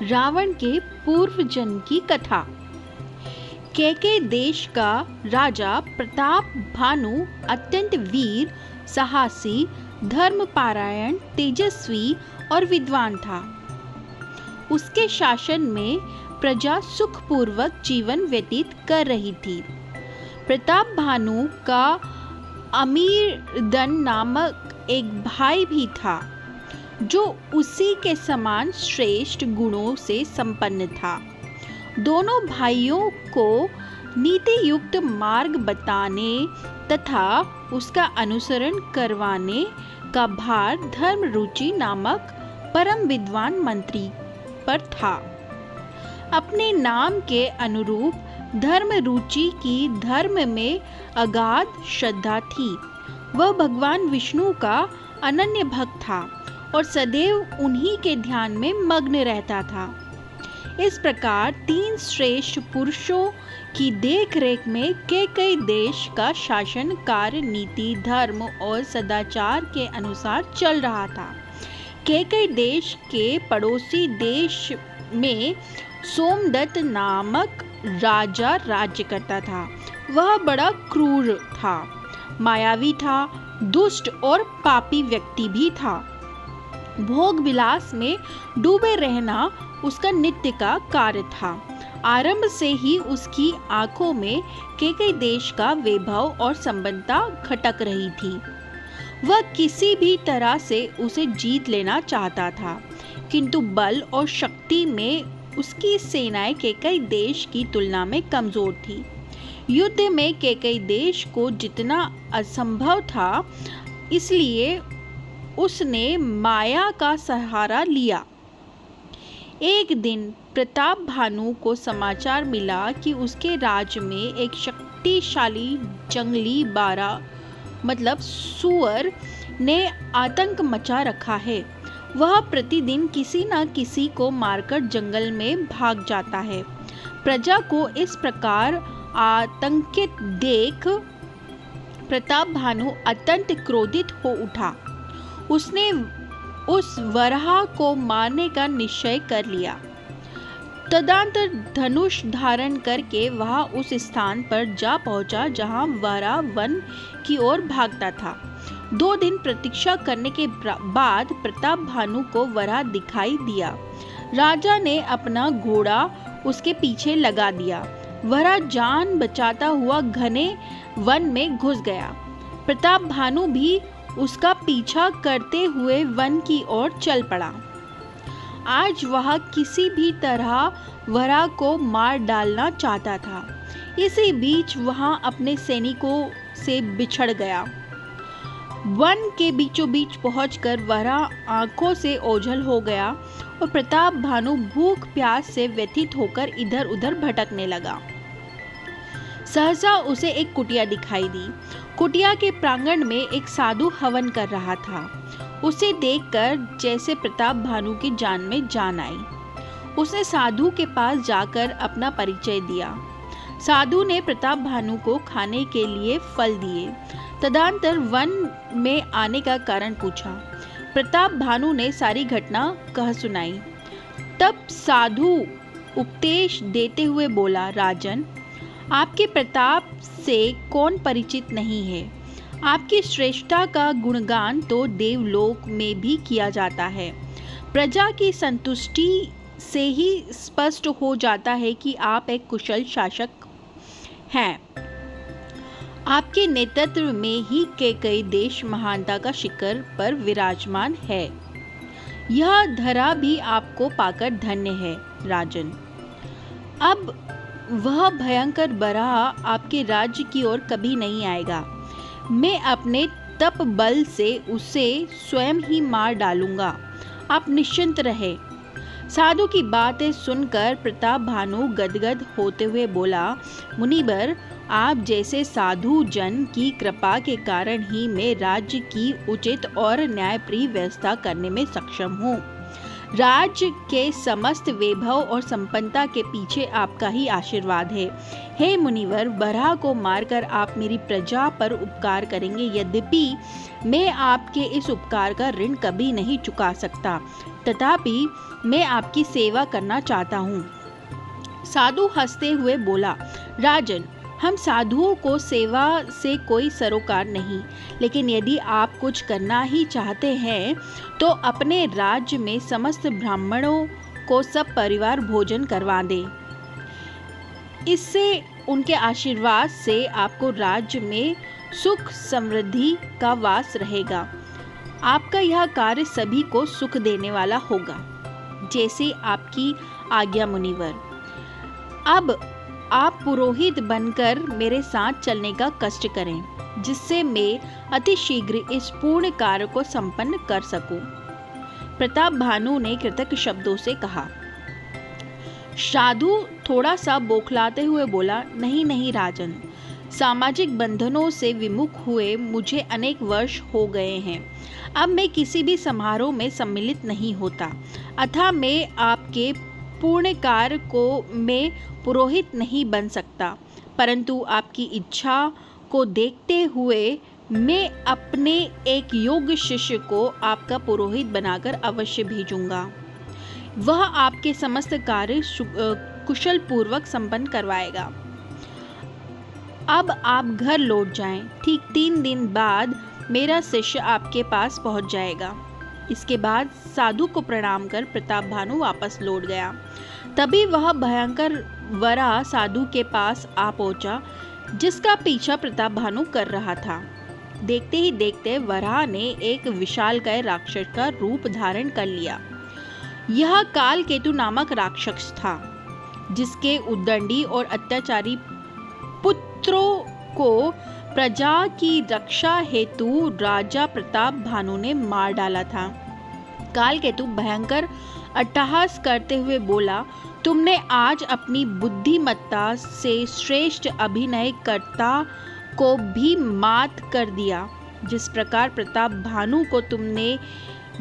रावण के पूर्व जन्म की कथा। केकई देश का राजा प्रताप भानु अत्यंत वीर, साहसी, धर्मपरायण, तेजस्वी और विद्वान था। उसके शासन में प्रजा सुखपूर्वक जीवन व्यतीत कर रही थी। प्रताप भानु का अमीरदन नामक एक भाई भी था, जो उसी के समान श्रेष्ठ गुणों से संपन्न था। दोनों भाइयों को नीति युक्त मार्ग बताने तथा उसका अनुसरण करवाने का भार धर्मरुचि नामक परम विद्वान मंत्री पर था। अपने नाम के अनुरूप धर्मरुचि की धर्म में अगाध श्रद्धा थी। वह भगवान विष्णु का अनन्य भक्त था और सदैव उन्हीं के ध्यान में मग्न रहता था। इस प्रकार 3 श्रेष्ठ पुरुषों की देखरेख में केकई देश का शासन कार्य नीति, धर्म और सदाचार के अनुसार चल रहा था। केकई देश के पड़ोसी देश में सोमदत्त नामक राजा राज्य करता था। वह बड़ा क्रूर था, मायावी था, दुष्ट और पापी व्यक्ति भी था। भोग विलास में डूबे रहना उसका नित्य का कार्य था। आरंभ से ही उसकी आंखों में केकई देश का वैभव और संपन्नता खटक रही थी। वह किसी भी तरह से उसे जीत लेना चाहता था, किंतु बल और शक्ति में उसकी सेनाएं केकई देश की तुलना में कमजोर थी। युद्ध में केकई देश को जितना असंभव था, इसलिए उसने माया का सहारा लिया। एक दिन प्रताप भानु को समाचार मिला कि उसके राज्य में एक शक्तिशाली जंगली बारा मतलब सुअर ने आतंक मचा रखा है। वह प्रतिदिन किसी न किसी को मारकर जंगल में भाग जाता है। प्रजा को इस प्रकार आतंकित देख प्रताप भानु अत्यंत क्रोधित हो उठा। उसने उस वराह को मारने का निश्चय कर लिया। तदंतर धनुष धारण करके वह उस स्थान पर जा पहुंचा जहां वराह वन की ओर भागता था। 2 दिन प्रतीक्षा करने के बाद प्रताप भानु को वराह दिखाई दिया। राजा ने अपना घोड़ा उसके पीछे लगा दिया। वराह जान बचाता हुआ घने वन में घुस गया। प्रताप भानु भी उसका पीछा करते हुए वन की ओर चल पड़ा। आज वह किसी भी तरह वराह को मार डालना चाहता था। इसी बीच वह अपने सैनिकों से बिछड़ गया। वन के बीचों बीच पहुंचकर वराह आंखों से ओझल हो गया और प्रताप भानु भूख प्यास से व्यथित होकर इधर उधर भटकने लगा। सहसा उसे एक कुटिया दिखाई दी। कुटिया के प्रांगण में एक साधु हवन कर रहा था। उसे देखकर जैसे प्रताप भानु की जान में जान आई। उसने साधु के पास जाकर अपना परिचय दिया। साधु ने प्रताप भानु को खाने के लिए फल दिए। तदंतर वन में आने का कारण पूछा। प्रताप भानु ने सारी घटना कह सुनाई। तब साधु उपदेश देते हुए बोला, राजन, आपके प्रताप से कौन परिचित नहीं है। आपकी श्रेष्ठता का गुणगान तो देवलोक में भी किया जाता है। प्रजा की संतुष्टि से ही स्पष्ट हो जाता है कि आप एक कुशल शासक हैं। आपके नेतृत्व में ही केकई देश महानता का शिखर पर विराजमान है। यह धरा भी आपको पाकर धन्य है राजन। अब वह भयंकर बराह आपके राज्य की ओर कभी नहीं आएगा। मैं अपने तप बल से उसे स्वयं ही मार डालूंगा। आप निश्चिंत रहे। साधु की बातें सुनकर प्रताप भानु गदगद होते हुए बोला, मुनिवर, आप जैसे साधु जन की कृपा के कारण ही मैं राज्य की उचित और न्यायप्रिय व्यवस्था करने में सक्षम हूँ। राज्य के समस्त वैभव और संपन्नता के पीछे आपका ही आशीर्वाद है। हे मुनिवर, बराह को मारकर आप मेरी प्रजा पर उपकार करेंगे। यद्यपि मैं आपके इस उपकार का ऋण कभी नहीं चुका सकता, तथापि मैं आपकी सेवा करना चाहता हूँ। साधु हंसते हुए बोला, राजन, हम साधुओं को सेवा से कोई सरोकार नहीं, लेकिन यदि आप कुछ करना ही चाहते हैं तो अपने राज्य में समस्त ब्राह्मणों को सब परिवार भोजन करवा दें। इससे उनके आशीर्वाद से आपको राज्य में सुख समृद्धि का वास रहेगा। आपका यह कार्य सभी को सुख देने वाला होगा। जैसे आपकी आज्ञा मुनिवर। अब आप पुरोहित बनकर मेरे साथ चलने का कष्ट करें, जिससे मैं अति शीघ्र इस पूर्ण कार्य को संपन्न कर सकूं। प्रताप भानु ने कृतज्ञ शब्दों से कहा। साधु थोड़ा सा बौखलाते हुए बोला, नहीं नहीं राजन, सामाजिक बंधनों से विमुख हुए मुझे अनेक वर्ष हो गए हैं। अब मैं किसी भी समारोह में सम्मिलित नहीं होता, अतः मैं आपके पूर्ण कार्य को मैं पुरोहित नहीं बन सकता, परंतु आपकी इच्छा को देखते हुए मैं अपने एक योग्य शिष्य को आपका पुरोहित बनाकर अवश्य भेजूंगा। वह आपके समस्त कार्य कुशल पूर्वक संपन्न करवाएगा। अब आप घर लौट जाएं। ठीक 3 दिन बाद मेरा शिष्य आपके पास पहुंच जाएगा। इसके बाद साधु को प्रणाम कर प्रताप भानु वापस लौट गया। तभी वह भयंकर वराह साधु के पास आ पहुंचा, जिसका पीछा प्रताप भानु कर रहा था। देखते ही देखते वराह ने एक विशालकाय राक्षस का रूप धारण कर लिया। यह कालकेतु नामक राक्षस था, जिसके उद्दंडी और अत्याचारी पुत्रों को प्रजा की रक्षा हेतु राजा प्रताप भानु ने मार डाला था। कालकेतु भयंकर अट्टहास करते हुए बोला, तुमने आज अपनी बुद्धिमत्ता से श्रेष्ठ अभिनयकर्ता को भी मात कर दिया। जिस प्रकार प्रताप भानु को तुमने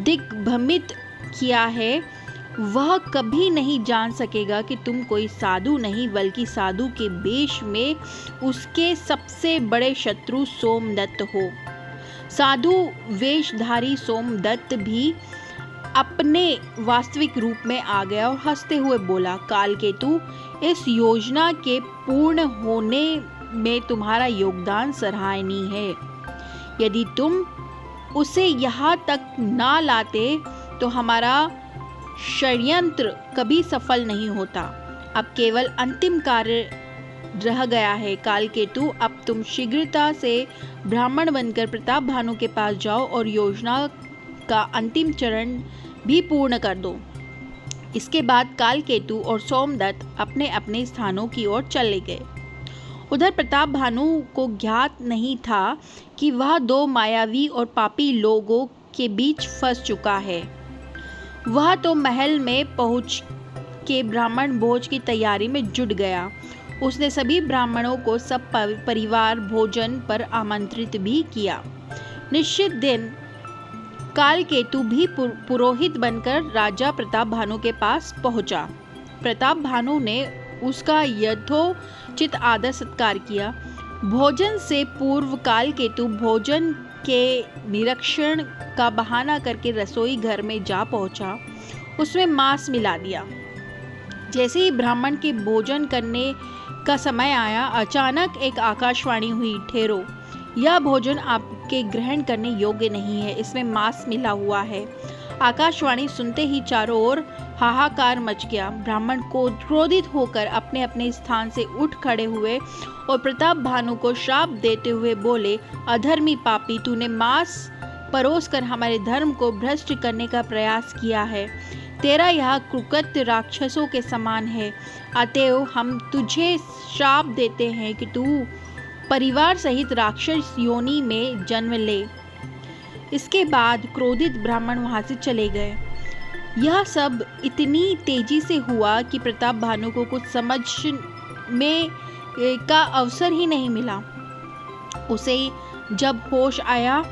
दिग्भ्रमित किया है, वह कभी नहीं जान सकेगा कि तुम कोई साधु नहीं बल्कि साधु के वेश में उसके सबसे बड़े शत्रु सोमदत्त हो। साधु वेशधारी सोमदत्त भी अपने वास्तविक रूप में आ गया और हंसते हुए बोला, कालकेतु, इस योजना के पूर्ण होने में तुम्हारा योगदान सराहनीय है। यदि तुम उसे यहाँ तक ना लाते तो हमारा षड्यंत्र कभी सफल नहीं होता। अब केवल अंतिम कार्य रह गया है। कालकेतु, अब तुम शीघ्रता से ब्राह्मण बनकर प्रताप भानु के पास जाओ और योजना का अंतिम चरण भी पूर्ण कर दो। इसके बाद कालकेतु और सोमदत्त अपने अपने स्थानों की ओर चले गए। उधर प्रताप भानु को ज्ञात नहीं था कि वह 2 मायावी और पापी लोगों के बीच फंस चुका है। वह तो महल में पहुंच के ब्राह्मण भोज की तैयारी में जुट गया। उसने सभी ब्राह्मणों को सब परिवार भोजन पर आमंत्रित भी किया। निश्चित दिन कालकेतु भी पुरोहित बनकर राजा प्रताप भानु के पास पहुंचा। प्रताप भानु ने उसका यथोचित आदर सत्कार किया। भोजन से पूर्व कालकेतु भोजन के निरीक्षण का बहाना करके रसोई घर में जा पहुंचा। उसमें मांस मिला दिया। जैसे ही ब्राह्मण के भोजन करने का समय आया, अचानक एक आकाशवाणी हुई, ठहरो, यह भोजन आपके ग्रहण करने योग्य नहीं है, इसमें मांस मिला हुआ है। आकाशवाणी सुनते ही चारों ओर हाहाकार मच गया। ब्राह्मण को क्रोधित होकर अपने अपने स्थान से उठ खड़े हुए और प्रताप भानु को श्राप देते हुए बोले, अधर्मी पापी, तूने मांस परोसकर हमारे धर्म को भ्रष्ट करने का प्रयास किया है। तेरा यह कुकृत्य राक्षसों के समान है। अतएव हम तुझे श्राप देते हैं कि तू परिवार सहित राक्षस योनि में जन्म ले। इसके बाद क्रोधित ब्राह्मण वहां से चले गए। यह सब इतनी तेजी से हुआ कि प्रताप भानु को कुछ समझ में का अवसर ही नहीं मिला। उसे जब होश आया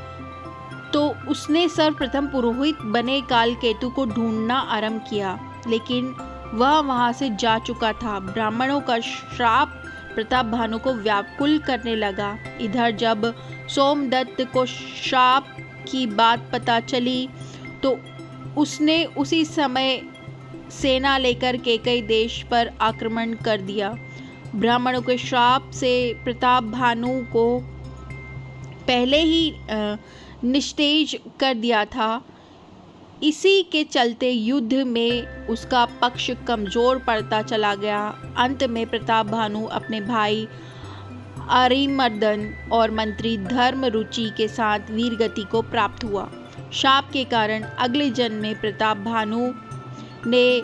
तो उसने सर्वप्रथम पुरोहित बने कालकेतु को ढूंढना आरंभ किया, लेकिन वह वहां से जा चुका था। ब्राह्मणों का श्राप प्रताप भानु को व्याकुल करने लगा। इधर जब सोमदत्त को श्राप की बात पता चली तो उसने उसी समय सेना लेकर कैकई देश पर आक्रमण कर दिया। ब्राह्मणों के श्राप से प्रताप भानु को पहले ही निस्तेज कर दिया था। इसी के चलते युद्ध में उसका पक्ष कमजोर पड़ता चला गया। अंत में प्रताप भानु अपने भाई अरिमर्दन और मंत्री धर्मरुचि के साथ वीरगति को प्राप्त हुआ। शाप के कारण अगले जन्म में प्रताप भानु ने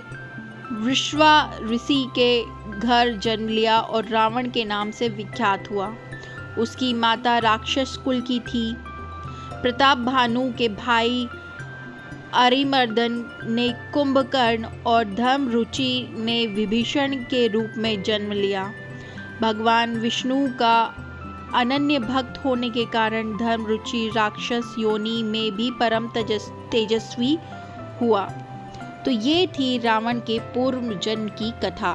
विश्वा ऋषि के घर जन्म लिया और रावण के नाम से विख्यात हुआ। उसकी माता राक्षस कुल की थी। प्रताप भानु के भाई अरिमर्दन ने कुंभकर्ण और धर्मरुचि ने विभीषण के रूप में जन्म लिया। भगवान विष्णु का अनन्य भक्त होने के कारण धर्मरुचि राक्षस योनि में भी परम तेजस्वी हुआ। तो ये थी रावण के पूर्व जन्म की कथा।